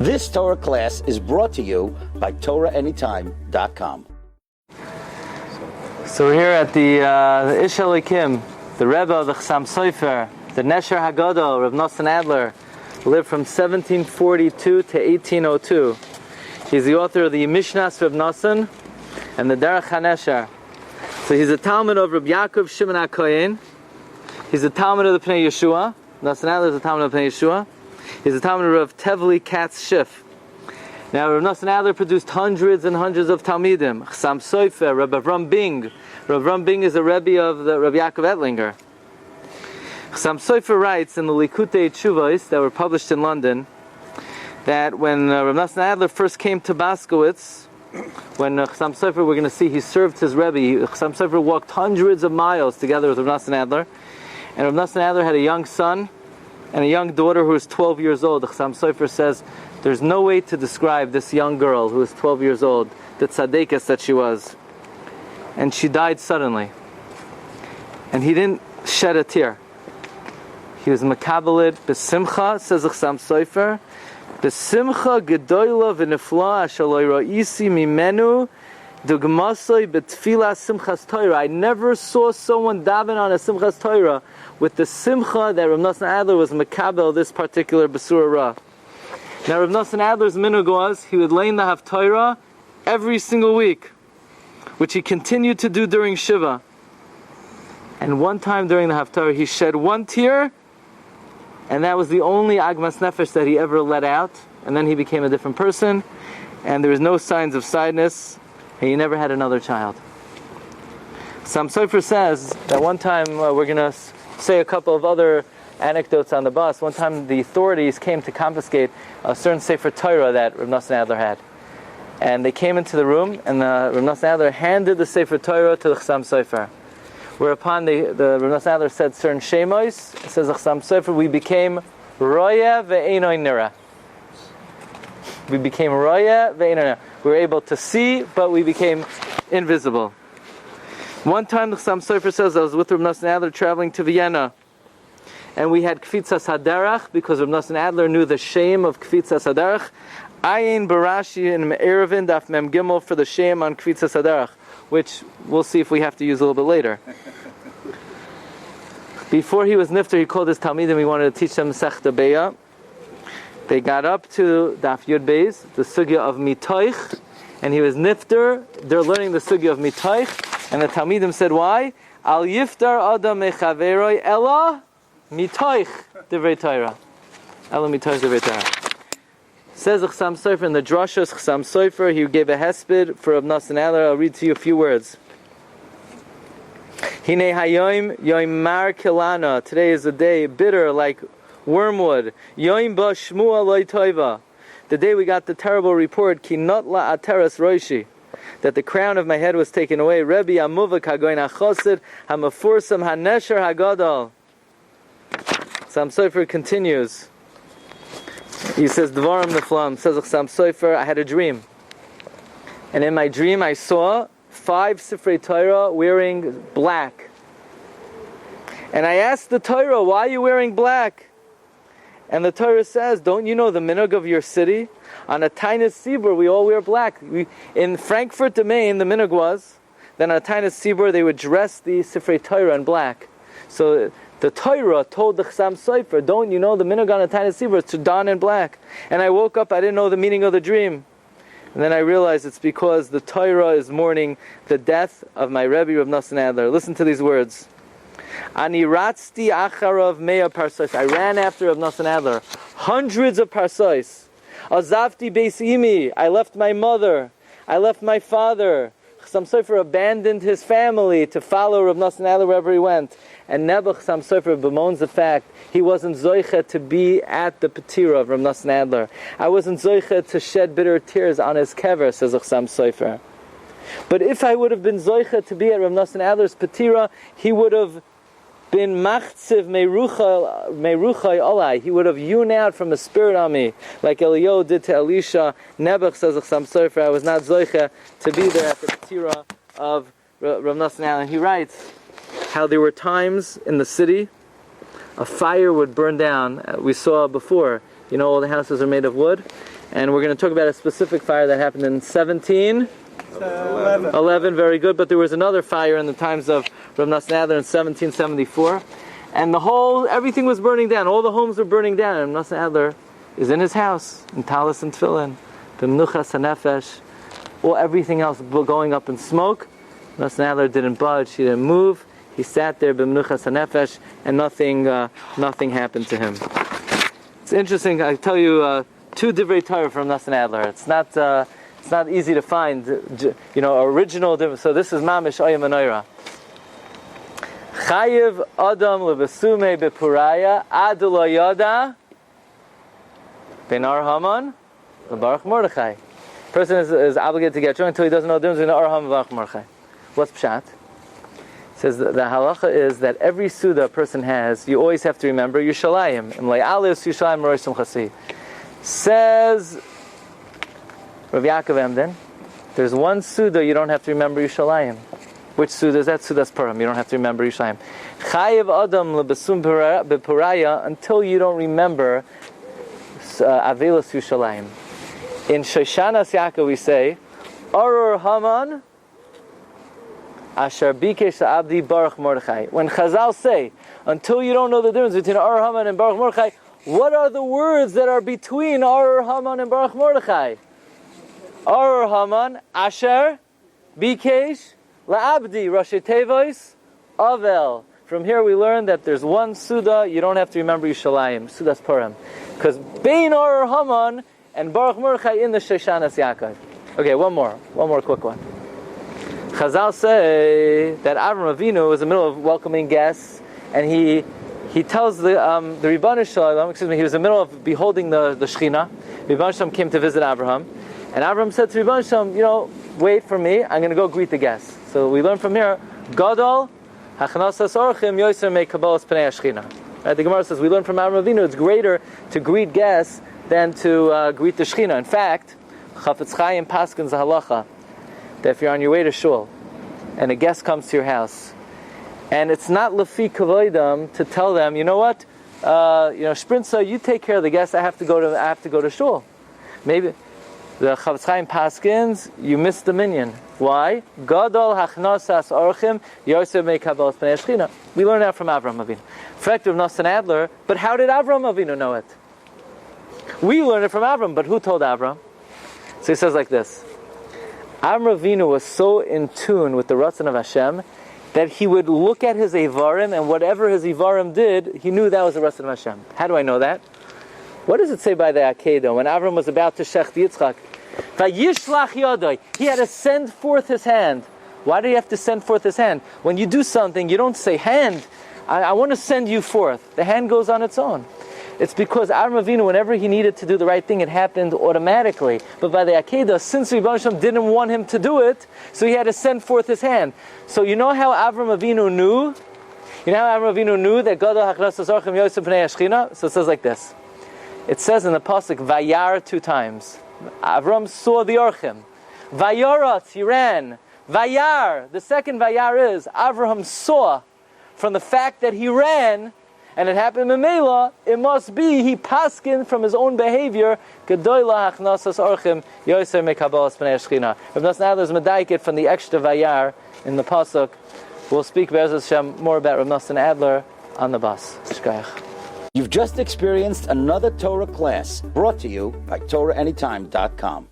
This Torah class is brought to you by TorahAnytime.com. So we're here at the Ish Elikim, the Rebbe of the Chassam Sofer, the Nesher Haggadol, Rabbi Nosson Adler, who lived from 1742 to 1802. He's the author of the Mishnas Rabbi Nosson and the Derech HaNesher. So he's a Talmud of Rabbi Yaakov Shimon HaKohen. He's a Talmud of the Pnei Yeshua. Nosson Adler is a Talmud of the Pnei Yeshua. He's a Talmud of Tevli Katz Schiff. Now, Rabbi Nosson Adler produced hundreds and hundreds of Talmidim. Chassam Sofer, Rabbi Avram Bing. Rabbi Avram Bing is a Rebbe of the Rabbi Yaakov Ettlinger. Chassam Sofer writes in the Likutei Tshuvos that were published in London that when Rabbi Nosson Adler first came to Baskowitz, when Chassam Sofer, we're going to see, he served his Rebbe. Chassam Sofer walked hundreds of miles together with Rabbi Nosson Adler. And Rabbi Nosson Adler had a young son and a young daughter who was 12 years old. The Chassam Sofer says, there's no way to describe this young girl who was 12 years old, the tzaddikas that she was. And she died suddenly. And he didn't shed a tear. He was makabelit b'simcha, says the Chassam Sofer, b'simcha gedoyla v'nifla asher lo ra'isi mimenu dugmasoi b'tfila simchas Torah. I never saw someone daven on a simchas Torah with the simcha that Rabbi Nosson Adler was makabel this particular Basura Ra. Now Rabbi Nosson Adler's minhag was he would learn the Haftorah every single week, which he continued to do during Shiva. And one time during the Haftorah he shed one tear, and that was the only agmas nefesh that he ever let out, and then he became a different person, and there was no signs of sadness, and he never had another child. Chassam Sofer says that one time, we're going to say a couple of other anecdotes on the bus. One time the authorities came to confiscate a certain Sefer Torah that Rabbi Nosson Adler had. And they came into the room, and Rabbi Nosson Adler handed the Sefer Torah to the Chassam Sofer. Whereupon the Rabbi Nosson Adler said certain shemos. It says the Chassam Sofer, we became roya ve'enoi nira. We became roya ve'enoi nira. We were able to see, but we became invisible. One time the Chassam Sofer says, I was with Rabbi Nosson Adler traveling to Vienna, and we had Kfitzas Haderach, because Rabbi Nosson Adler knew the shame of Kfitzas Haderach. Ayin Barashi in Me'erevin Daf Mem Gimel for the shame on Kfitzas Haderach, which we'll see if we have to use a little bit later. Before he was nifter, he called his Talmidim, he wanted to teach them Sechta Beya. They got up to Daf Yud Beis, the sugya of Mitoich, and he was nifter. They're learning the sugya of Mitoich, and the Talmidim said, why? Al yiftar adam mechaveroi ella mitoich divrei Torah. Ella mitoich divrei Torah. Says the Chassam Sofer in the Drashos Chassam Sofer, he gave a hesped for Rabbi Nosson Adler. I'll read to you a few words. Hine hayoim yoim mar kilana. Today is a day bitter like wormwood. Yoim ba shmua loy toiva. The day we got the terrible report, ki not la ateras roishi, that the crown of my head was taken away. Rebbe amuvak hagoyin hachosid hamafursam hanesher Haggadol. Chassam Sofer continues. He says, Dvarim Neflam, says Chassam Sofer, I had a dream. And in my dream I saw 5 Sifrei Torah wearing black. And I asked the Torah, why are you wearing black? And the Torah says, don't you know the minhag of your city? On a Tainus Sibur, we all wear black. In Frankfurt, the Main, the minhag was, then on a Tainus Sibur, they would dress the Sifrei Torah in black. So the Torah told the Chassam Sofer, don't you know the minhag on a Tainus Sibur is to don in black? And I woke up, I didn't know the meaning of the dream. And then I realized it's because the Torah is mourning the death of my Rebbe, Rabbi Nosson Adler. Listen to these words. Ani ratzti acharav mea parsos. I ran after Rabbi Nosson Adler. Hundreds of parsos. Azavti beis imi. I left my mother. I left my father. Chassam Sofer abandoned his family to follow Rabbi Nosson Adler wherever he went. And never Chassam Sofer bemoans the fact he wasn't zoiche to be at the petira of Rabbi Nosson Adler. I wasn't zoiche to shed bitter tears on his kever, says Chassam Sofer. But if I would have been zoiche to be at Rabbi Nosson Adler's petira, he would have been machziv meruchai olai. He would have hewn out from a spirit on me, like Eliyahu did to Elisha. Nebuch, says Chassam Sofer, I was not zoiche to be there at the petira of Rav Nosson Adler. He writes how there were times in the city a fire would burn down. We saw before, all the houses are made of wood, And we're going to talk about a specific fire that happened in 1711. Very good. But there was another fire in the times of Rabbi Nosson Adler in 1774. And everything was burning down. All the homes were burning down. And Nosson Adler is in his house, in talis and tefillin, b'menuchas hanefesh, everything else going up in smoke. Nosson Adler didn't budge. He didn't move. He sat there, b'menuchas hanefesh, and nothing happened to him. It's interesting. I tell you, 2 divrei Torah from Nosson Adler. It's not easy to find, original. So this is mamish oyem anoira. Chayiv adam lebesume bepuraya adlo yada benar haman lebaruch Mordechai. Person is obligated to get drunk until he doesn't know the difference between Ar Haman and Baruch Mordechai. What's pshat? Says that the halacha is that every suda a person has, you always have to remember Yushalayim. Says Rav Yaakov Emden, there's one suda you don't have to remember Yushalayim. Which suda is that? Sudas Purim. You don't have to remember Yushalayim. Chayiv adam lebesum bepuraya until you don't remember Avelos Yushalayim. In Shoshanas Yaakov we say, Arur Haman Asher Bikesh Abdi Baruch Mordechai. When Chazal say, until you don't know the difference between Arur Haman and Baruch Mordechai, what are the words that are between Arur Haman and Baruch Mordechai? Arur Haman Asher Bikesh La'abdi Rashi Tevois Avel. From here we learn that there's one Suda, you don't have to remember Yushalayim, Sudas Purim. Because Bein Arur Haman and Baruch Mordechai in the Shoshanas Yaakov. Okay, one more quick one. Chazal say that Avram Avinu was in the middle of welcoming guests, and he tells the Ribbon Shalom, he was in the middle of beholding the Shechina. Ribbon Shalom came to visit Abraham, and Abraham said to Ribbon Shalom, wait for me, I'm going to go greet the guests. So we learn from here, Gadol, Hachanasas Orchim, Yoser Me Kabbalas Pnei Shechina. Right, the Gemara says we learn from Avram Avinu it's greater to greet guests than to greet the Shechina. In fact, Chafetz Chaim paskins halacha that if you're on your way to shul and a guest comes to your house, and it's not lefi kavoidam to tell them, you know what, Sprinza, you take care of the guests. I have to go to shul. Maybe the Chafetz Chaim paskins, you missed the minyan. Why? Gadol hachnasas orchim yosef meikabalas pnei Shechina. We learn that from Avram Avinu. Fact of Nosson Adler, but how did Avram Avinu know it? We learned it from Avram, but who told Avram? So he says like this. Avram Avinu was so in tune with the Ratzon of Hashem that he would look at his Eivarim, and whatever his Eivarim did, he knew that was the Ratzon of Hashem. How do I know that? What does it say by the Haggadol when Avram was about to shech Yitzchak? Vayishlach yadai. He had to send forth his hand. Why do you have to send forth his hand? When you do something, you don't say, hand, I want to send you forth. The hand goes on its own. It's because Avram Avinu, whenever he needed to do the right thing, it happened automatically. But by the Haggadol, since Rebbeinu Shalom didn't want him to do it, so he had to send forth his hand. So you know how Avram Avinu knew? You know how Avram Avinu knew that Gadol hachnasas orchim yosef pnei Shechina? So it says like this. It says in the pasuk Vayar 2 times. Avram saw the orchim. Vayarat, he ran. Vayar, the second Vayar is Avraham saw. From the fact that he ran, and it happened in Mela, it must be he paskin from his own behavior. Gedoyla hachnasas orchim yoser mekabalas pnei Shechina. Rabbi Nosson Adler is medayik from the extra Vayar in the pasuk. We'll speak Be'ez Hashem more about Rabbi Nosson Adler on the bus. Shkayach. You've just experienced another Torah class brought to you by TorahAnytime.com.